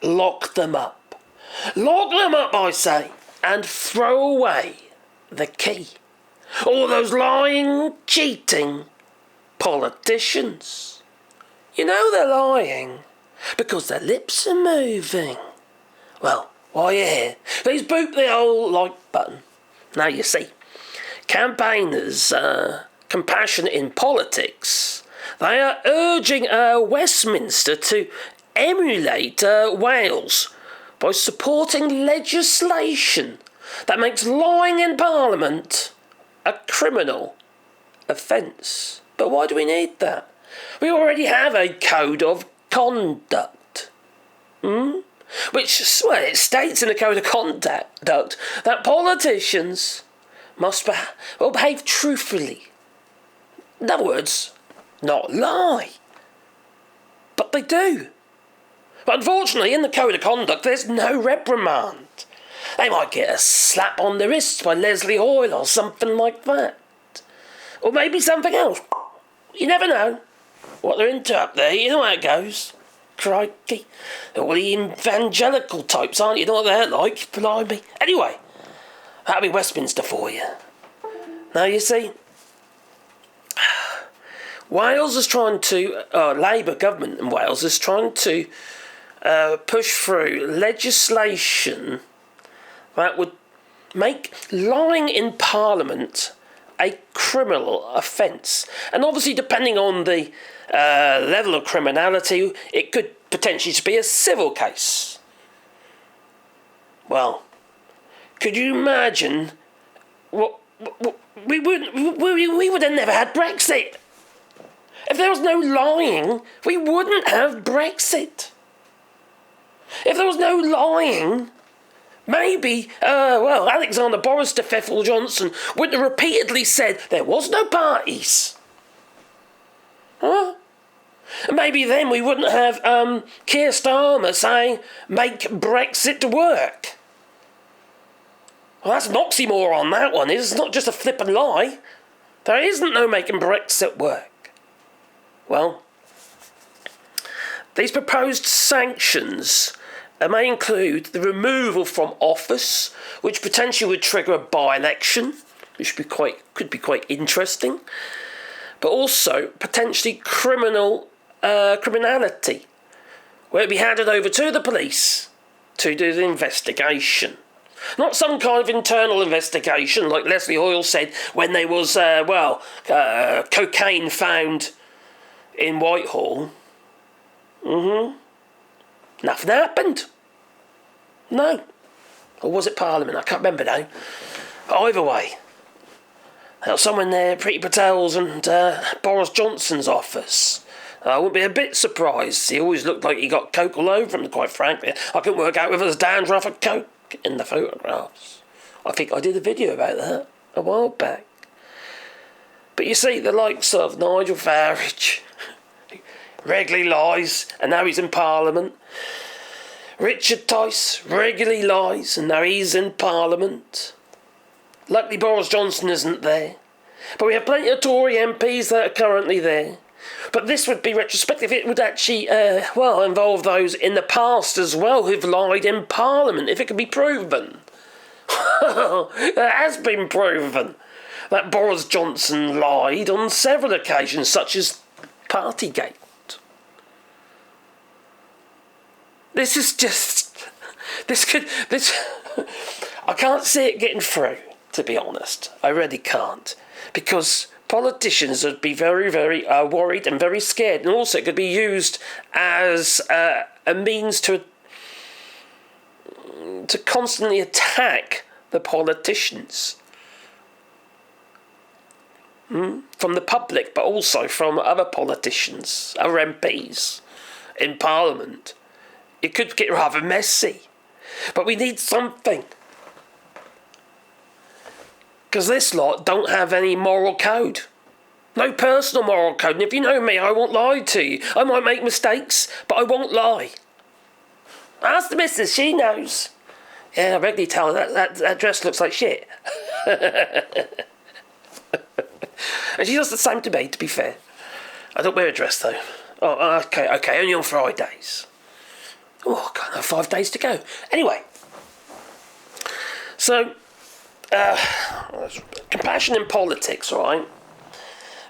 lock them up. Lock them up, I say, and throw away the key. All those lying, cheating politicians. You know they're lying because their lips are moving. Well, while you're here, please boop the old like button. Now you see, campaigners, compassionate in politics, they are urging Westminster to emulate Wales by supporting legislation that makes lying in Parliament a criminal offence. But why do we need that? We already have a code of conduct. Which, well, it states in the code of conduct that politicians must behave truthfully. In other words, not lie. But they do. But unfortunately, in the code of conduct, there's no reprimand. They might get a slap on the wrist by Leslie Hoyle or something like that. Or maybe something else. You never know what they're into up there. You know how it goes. Crikey. All the evangelical types, aren't you? You know what they're like? Blimey. Anyway, that'll be Westminster for you. Now, you see, Wales is trying to, Labour government in Wales is trying to push through legislation that would make lying in Parliament a criminal offence. And obviously, depending on the level of criminality, it could potentially be a civil case. Well, could you imagine what we would have never had Brexit. If there was no lying, we wouldn't have Brexit. If there was no lying, maybe, Alexander Boris de Pfeffel Johnson would have repeatedly said there was no parties. Huh? And maybe then we wouldn't have Keir Starmer saying, make Brexit work. Well, that's an oxymoron, that one. It's not just a flippant lie. There isn't no making Brexit work. Well, these proposed sanctions may include the removal from office, which potentially would trigger a by-election, which could be quite interesting, but also potentially criminality, where it'd be handed over to the police to do the investigation. Not some kind of internal investigation, like Leslie Hoyle said when there was, cocaine found in Whitehall. Nothing happened. No. Or was it Parliament? I can't remember now. But either way, there was someone there, Priti Patel's and Boris Johnson's office. I wouldn't be a bit surprised. He always looked like he got coke all over him, quite frankly. I couldn't work out whether it was dandruff or coke in the photographs. I think I did a video about that a while back. But you see, the likes of Nigel Farage regularly lies, and now he's in Parliament. Richard Tice regularly lies, and now he's in Parliament. Luckily Boris Johnson isn't there. But we have plenty of Tory MPs that are currently there. But this would be retrospective. It would actually, involve those in the past as well who've lied in Parliament, if it could be proven. It has been proven that Boris Johnson lied on several occasions, such as Partygate. This is just... I can't see it getting through, to be honest. I really can't. Because politicians would be very, very worried and very scared. And also it could be used as a means to constantly attack the politicians. From the public, but also from other politicians, other MPs in Parliament. It could get rather messy. But we need something. Because this lot don't have any moral code. No personal moral code. And if you know me, I won't lie to you. I might make mistakes, but I won't lie. Ask the missus, she knows. Yeah, I regularly tell her that dress looks like shit. And she does the same to me, to be fair. I don't wear a dress, though. Oh, okay, only on Fridays. Oh, God, 5 days to go. Anyway, so Compassion in Politics, right?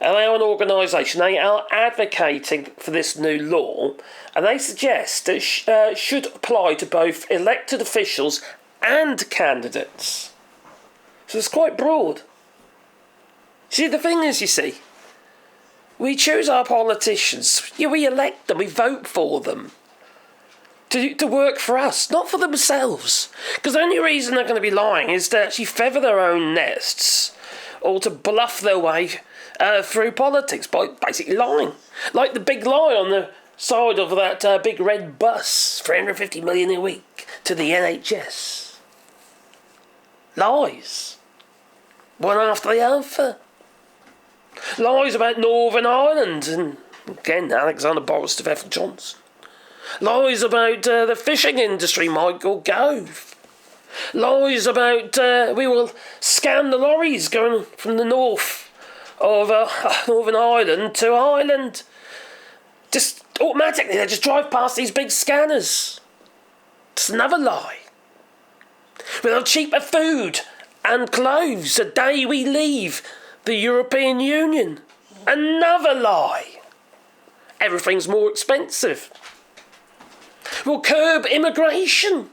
And they are an organisation. They are advocating for this new law, and they suggest that it should apply to both elected officials and candidates. So it's quite broad. See, the thing is, you see, we choose our politicians. We elect them. We vote for them to work for us, not for themselves. Because the only reason they're going to be lying is to actually feather their own nests or to bluff their way through politics by basically lying. Like the big lie on the side of that big red bus, 350 million a week to the NHS. Lies. One after the other. Lies about Northern Ireland and, again, Alexander Boris to Ethel Johnson. Lies about the fishing industry, Michael Gove. Lies about we will scan the lorries going from the north of Northern Ireland to Ireland. Just automatically, they just drive past these big scanners. It's another lie. We'll have cheaper food and clothes the day we leave the European Union. Another lie. Everything's more expensive. We'll curb immigration.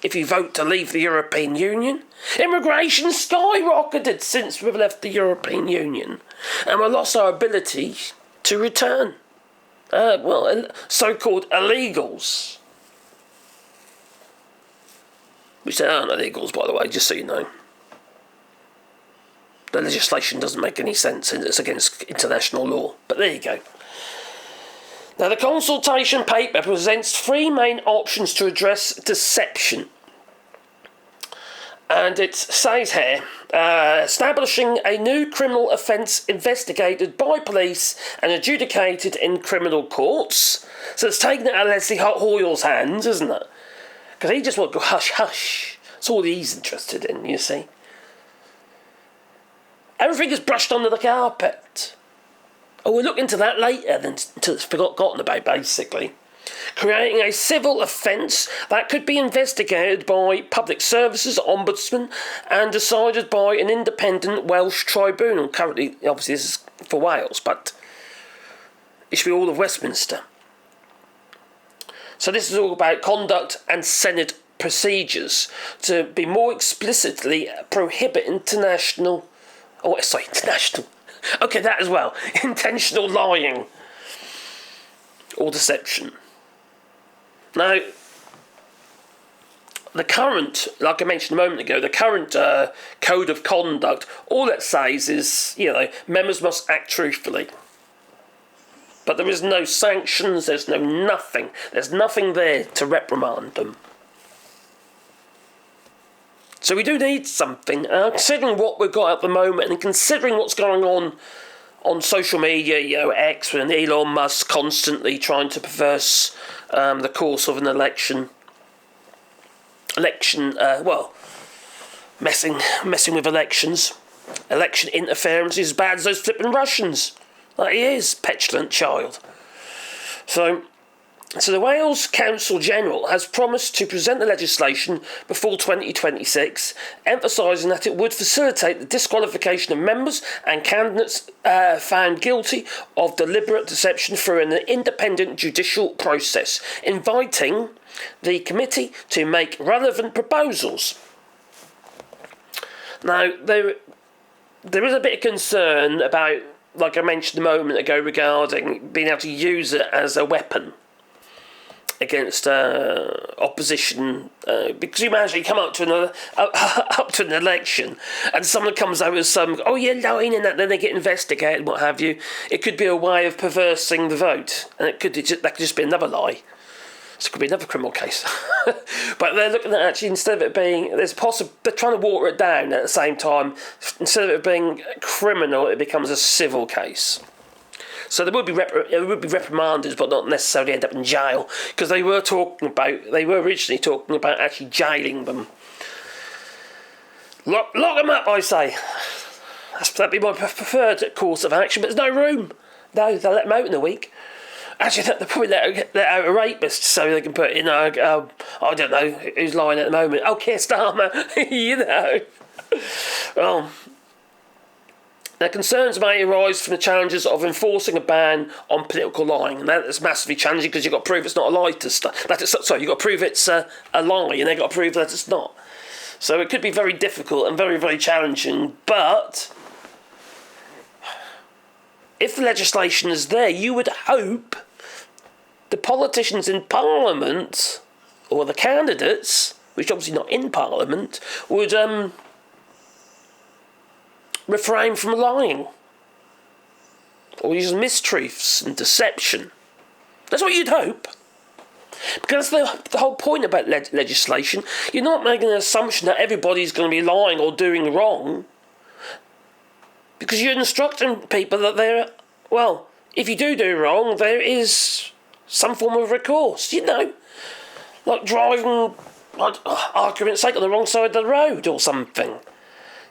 If you vote to leave the European Union, immigration skyrocketed since we've left the European Union, and we lost our ability to return. So-called illegals. Which they aren't illegals, by the way, just so you know. The legislation doesn't make any sense, and it's against international law. But there you go. Now, the consultation paper presents 3 main options to address deception. And it says here, establishing a new criminal offence investigated by police and adjudicated in criminal courts. So it's taking it out of Leslie Hoyle's hands, isn't it? Because he just wants to go hush hush. That's all he's interested in, you see. Everything is brushed under the carpet. Oh, we'll look into that later until it's forgotten about, basically. Creating a civil offence that could be investigated by Public Services Ombudsman and decided by an independent Welsh tribunal. Currently, obviously, this is for Wales, but it should be all of Westminster. So this is all about conduct and Senedd procedures to be more explicitly prohibit international... international. Okay, that as well. Intentional lying or deception. Now, the current, like I mentioned a moment ago, the current code of conduct, all it says is, members must act truthfully. But there is no sanctions, there's no nothing. There's nothing there to reprimand them. So we do need something. Considering what we've got at the moment and considering what's going on social media, X, and Elon Musk constantly trying to perverse the course of an election, messing with elections. Election interference is as bad as those flipping Russians. Like he is, petulant child. So the Wales Council General has promised to present the legislation before 2026, emphasising that it would facilitate the disqualification of members and candidates found guilty of deliberate deception through an independent judicial process, inviting the committee to make relevant proposals. Now, there is a bit of concern about, like I mentioned a moment ago, regarding being able to use it as a weapon against opposition, because you imagine you come up to an election and someone comes out with some, you're lying, and that, then they get investigated and what have you. It could be a way of perversing the vote, and that could just be another lie. So it could be another criminal case. But they're looking at actually, instead of it being, they're trying to water it down at the same time. Instead of it being criminal, it becomes a civil case. So there would be reprimanded, but not necessarily end up in jail, because they were originally talking about actually jailing them. Lock them up, I say. That'd be my preferred course of action, but there's no room. No, they'll let them out in a week. Actually, they probably let out a rapist so they can put in, I don't know, who's lying at the moment. Oh, Keir Starmer, you know. Well, now, concerns may arise from the challenges of enforcing a ban on political lying, and that's massively challenging because you've got to prove it's not a lie to sorry, you've got to prove it's a lie, and they've got to prove that it's not. So it could be very difficult and very, very challenging, but if the legislation is there, you would hope the politicians in Parliament, or the candidates, which are obviously not in Parliament, would refrain from lying or use mistruths and deception. That's what you'd hope. Because that's the whole point about legislation. You're not making an assumption that everybody's going to be lying or doing wrong, because you're instructing people that they're, well, if you do wrong, there is some form of recourse, you know, like driving, like, argument's sake, on the wrong side of the road or something.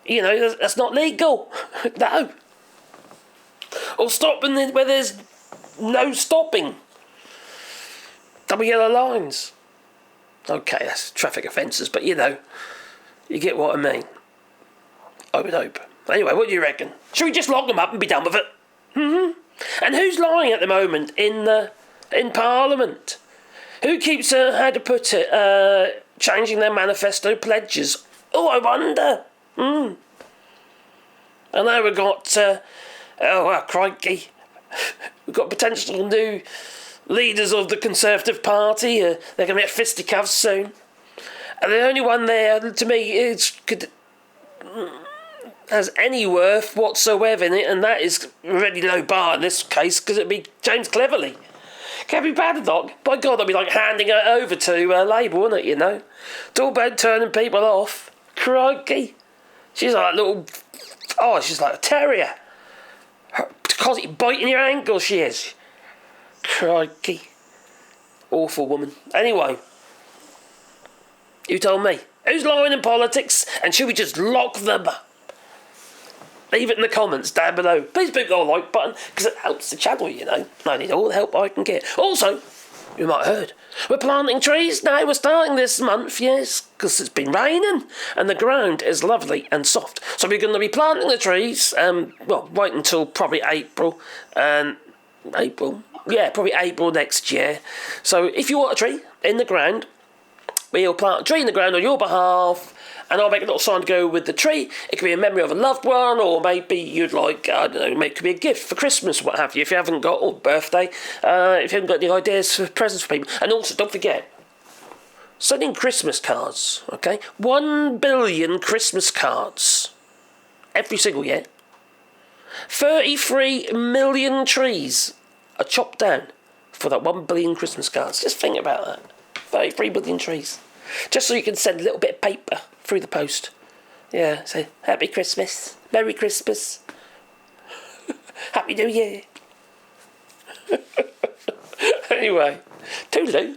You know, that's not legal. No. Or stopping where there's no stopping. Double yellow lines. Okay, that's traffic offences, but you know, you get what I mean. I would hope. Anyway, what do you reckon? Should we just lock them up and be done with it? And who's lying at the moment in Parliament? Who keeps, how to put it, changing their manifesto pledges? Oh, I wonder. I know we've got, crikey, we've got potential new leaders of the Conservative Party. They're going to be at fisticuffs soon. And the only one there, to me, has any worth whatsoever in it, and that is a really low bar in this case, because it'd be James Cleverly. Can't be bad, Doc. By God, that'd be like handing it over to Labour, wouldn't it, you know? It's all about turning people off. Crikey. She's like a little... Oh, she's like a terrier. Constantly biting your ankle, she is. Crikey. Awful woman. Anyway. You told me. Who's lying in politics? And should we just lock them up? Leave it in the comments down below. Please click the like button, because it helps the channel, you know. I need all the help I can get. Also, you might have heard, we're planting trees now. We're starting this month, yes, because it's been raining and the ground is lovely and soft. So we're going to be planting the trees, right until probably April. Probably April next year. So if you want a tree in the ground, we'll plant a tree in the ground on your behalf, and I'll make a little sign to go with the tree. It could be a memory of a loved one, or maybe you'd like, I don't know, maybe it could be a gift for Christmas, what have you, if you haven't got, or birthday, if you haven't got any ideas for presents for people. And also, don't forget, sending Christmas cards, okay? 1 billion Christmas cards every single year. 33 million trees are chopped down for that 1 billion Christmas cards. Just think about that. 33 billion trees. Just so you can send a little bit of paper through the post. Yeah, say, Happy Christmas, Merry Christmas, Happy New Year. Anyway, toodaloo.